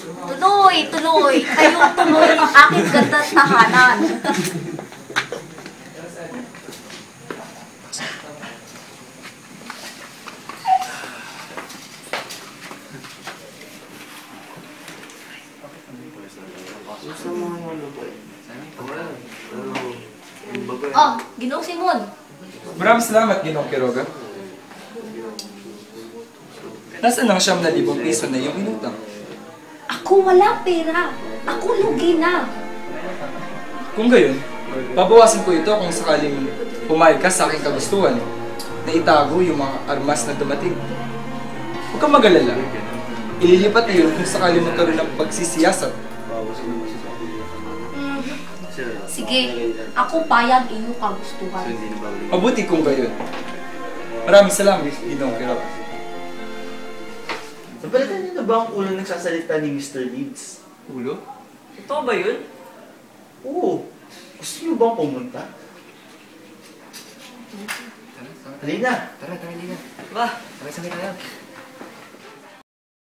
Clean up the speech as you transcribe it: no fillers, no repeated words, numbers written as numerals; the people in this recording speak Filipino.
Tuloy, tuloy. Kayong tuloy ang aking gandang tahanan. Oh, Ginoong Simon. Maraming salamat, Ginoong Quiroga. Nasaan ang 9,000 piso na iyong inutang? Ako wala pera. Ako lugi na. Kung gayon, babawasan ko ito kung sakaling pumayag ka sa aking kagustuhan na itago yung mga armas na dumating. Huwag kang mag-alala. Ililipat iyon kung sakaling magkaroon ng pagsisiyasat. Sige, ako payag iyong kagustuhan. Mabuti kung gayon. Maraming salamat, Ginoong Quiroga. Napalitan niyo na ba ang ulo nagsasalita ni Mr. Leeds? Ulo? Ito ba yun? Oo. Gusto niyo bang pumunta? Halina. Tara, Lina. Ba, sabay-sabay tayo.